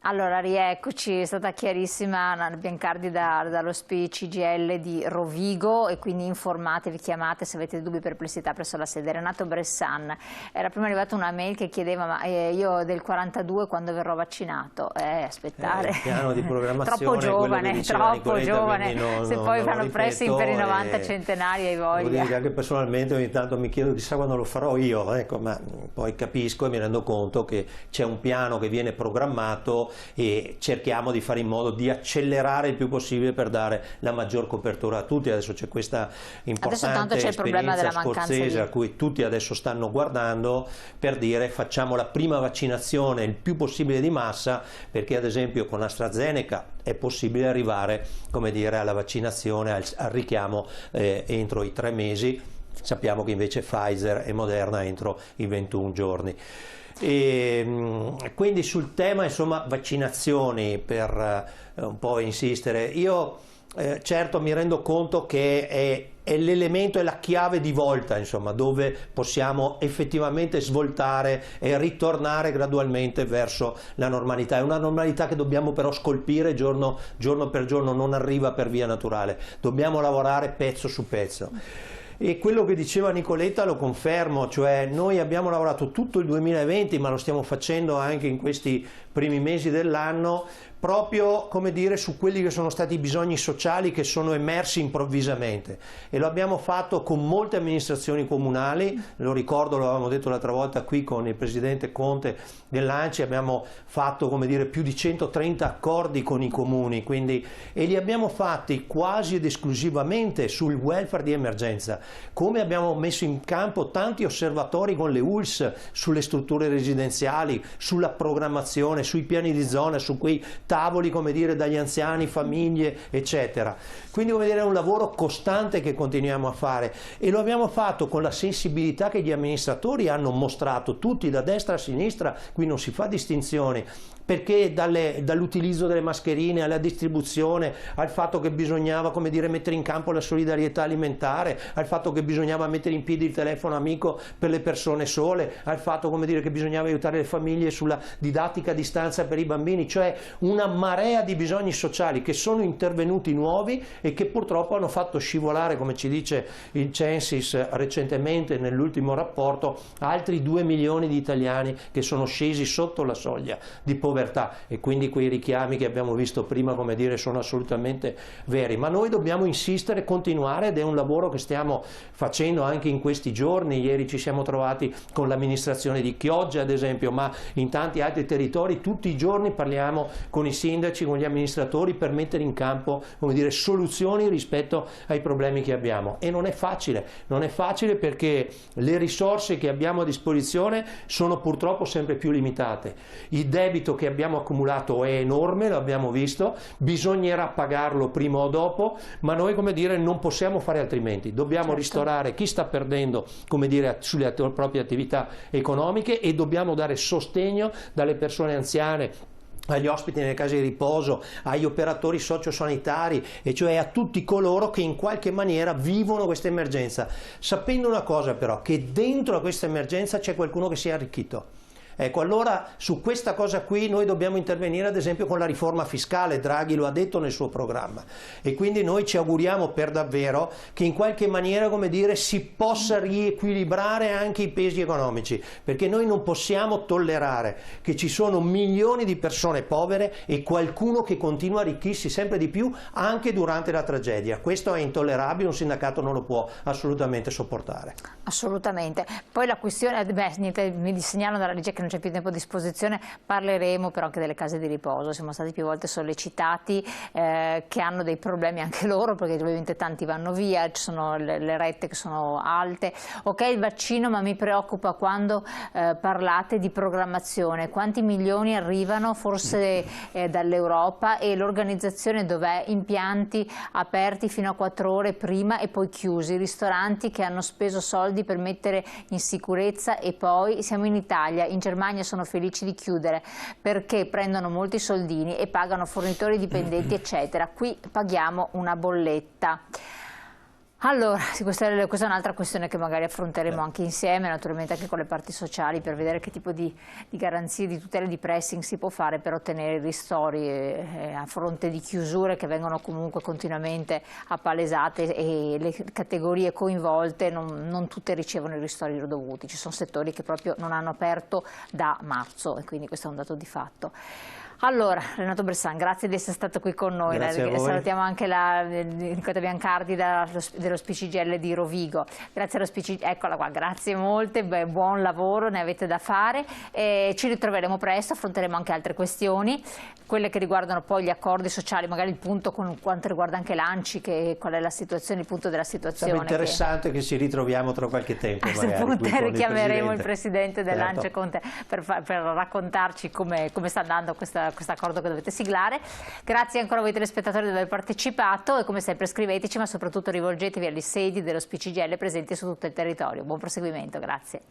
Allora, rieccoci, è stata chiarissima Anna Biancardi dallo SPI CGIL di Rovigo, e quindi informatevi, chiamate se avete dubbi o perplessità presso la sede. Renato Bressan, era prima arrivata una mail che chiedeva ma io del 42 quando verrò vaccinato? Aspettare. Il piano di programmazione, troppo giovane, se poi fanno pressing per i 90 centenari hai voglia. Devo dire che anche personalmente ogni tanto mi chiedo chissà quando lo farò io, ecco, ma poi capisco e mi rendo conto che c'è un piano che viene programmato e cerchiamo di fare in modo di accelerare il più possibile per dare la maggior copertura a tutti. Adesso c'è questa importante esperienza scozzese a cui tutti adesso stanno guardando per dire facciamo la prima vaccinazione il più possibile di massa, perché ad esempio con AstraZeneca è possibile arrivare, come dire, alla vaccinazione, al richiamo entro i 3 mesi. Sappiamo che invece Pfizer e Moderna entro i 21 giorni. E quindi sul tema, insomma, vaccinazioni, per un po' insistere, io certo mi rendo conto che è l'elemento, è la chiave di volta, insomma, dove possiamo effettivamente svoltare e ritornare gradualmente verso la normalità. È una normalità che dobbiamo però scolpire giorno per giorno, non arriva per via naturale, dobbiamo lavorare pezzo su pezzo. E quello che diceva Nicoletta lo confermo, cioè noi abbiamo lavorato tutto il 2020, ma lo stiamo facendo anche in questi primi mesi dell'anno, proprio, come dire, su quelli che sono stati i bisogni sociali che sono emersi improvvisamente, e lo abbiamo fatto con molte amministrazioni comunali. Lo ricordo, lo avevamo detto l'altra volta qui con il presidente Conte dell'ANCI, abbiamo fatto, come dire, più di 130 accordi con i comuni, quindi, e li abbiamo fatti quasi ed esclusivamente sul welfare di emergenza, come abbiamo messo in campo tanti osservatori con le ULSS sulle strutture residenziali, sulla programmazione, sui piani di zona, su quei tavoli, come dire, dagli anziani, famiglie, eccetera. Quindi, come dire, è un lavoro costante che continuiamo a fare, e lo abbiamo fatto con la sensibilità che gli amministratori hanno mostrato, tutti da destra a sinistra, qui non si fa distinzione, perché dall'utilizzo delle mascherine alla distribuzione, al fatto che bisognava, come dire, mettere in campo la solidarietà alimentare, al fatto che bisognava mettere in piedi il telefono amico per le persone sole, al fatto, come dire, che bisognava aiutare le famiglie sulla didattica a distanza per i bambini, cioè una marea di bisogni sociali che sono intervenuti nuovi e che purtroppo hanno fatto scivolare, come ci dice il Censis recentemente nell'ultimo rapporto, altri 2 milioni di italiani che sono scesi sotto la soglia di povertà. E quindi quei richiami che abbiamo visto prima, come dire, sono assolutamente veri, ma noi dobbiamo insistere, continuare, ed è un lavoro che stiamo facendo anche in questi giorni. Ieri ci siamo trovati con l'amministrazione di Chioggia, ad esempio, ma in tanti altri territori tutti i giorni parliamo con i sindaci, con gli amministratori, per mettere in campo, come dire, soluzioni rispetto ai problemi che abbiamo. E non è facile perché le risorse che abbiamo a disposizione sono purtroppo sempre più limitate. Il debito che abbiamo accumulato è enorme, lo abbiamo visto, bisognerà pagarlo prima o dopo, ma noi, come dire, non possiamo fare altrimenti. Dobbiamo ristorare chi sta perdendo, come dire, sulle proprie attività economiche, e dobbiamo dare sostegno dalle persone anziane, agli ospiti nelle case di riposo, agli operatori sociosanitari, e cioè a tutti coloro che in qualche maniera vivono questa emergenza, sapendo una cosa però, che dentro a questa emergenza c'è qualcuno che si è arricchito. Ecco, allora su questa cosa qui noi dobbiamo intervenire, ad esempio con la riforma fiscale. Draghi lo ha detto nel suo programma, e quindi noi ci auguriamo per davvero che in qualche maniera, come dire, si possa riequilibrare anche i pesi economici, perché noi non possiamo tollerare che ci sono milioni di persone povere e qualcuno che continua a arricchirsi sempre di più anche durante la tragedia. Questo è intollerabile, un sindacato non lo può assolutamente sopportare. Assolutamente. Poi la questione, niente, mi segnalano dalla regia che non c'è più tempo a disposizione, parleremo però anche delle case di riposo. Siamo stati più volte sollecitati, che hanno dei problemi anche loro, perché ovviamente tanti vanno via, ci sono le rette che sono alte. Ok il vaccino, ma mi preoccupa quando parlate di programmazione, quanti milioni arrivano forse dall'Europa, e l'organizzazione dov'è? Impianti aperti fino a 4 ore prima e poi chiusi, ristoranti che hanno speso soldi per mettere in sicurezza, e poi siamo in Italia, in Germania sono felici di chiudere perché prendono molti soldini e pagano fornitori dipendenti eccetera, qui paghiamo una bolletta. Allora, sì, questa è un'altra questione che magari affronteremo anche insieme, naturalmente anche con le parti sociali, per vedere che tipo di garanzie, di tutele, di pressing si può fare per ottenere i ristori a fronte di chiusure che vengono comunque continuamente appalesate, e le categorie coinvolte non tutte ricevono i ristori dovuti. Ci sono settori che proprio non hanno aperto da marzo, e quindi questo è un dato di fatto. Allora, Renato Bressan, grazie di essere stato qui con noi. Salutiamo anche Nicoletta Biancardi dello SPCGL di Rovigo. Grazie allo eccola qua, grazie molte, buon lavoro, ne avete da fare. Ci ritroveremo presto, affronteremo anche altre questioni, quelle che riguardano poi gli accordi sociali, magari il punto con quanto riguarda anche l'ANCI, qual è la situazione, il punto della situazione. Sarebbe interessante che ci ritroviamo tra qualche tempo. Magari richiameremo il presidente dell'ANCI per raccontarci come sta andando questo accordo che dovete siglare. Grazie ancora a voi telespettatori di aver partecipato, e come sempre scriveteci, ma soprattutto rivolgetevi alle sedi dello SPCGL presenti su tutto il territorio. Buon proseguimento, grazie.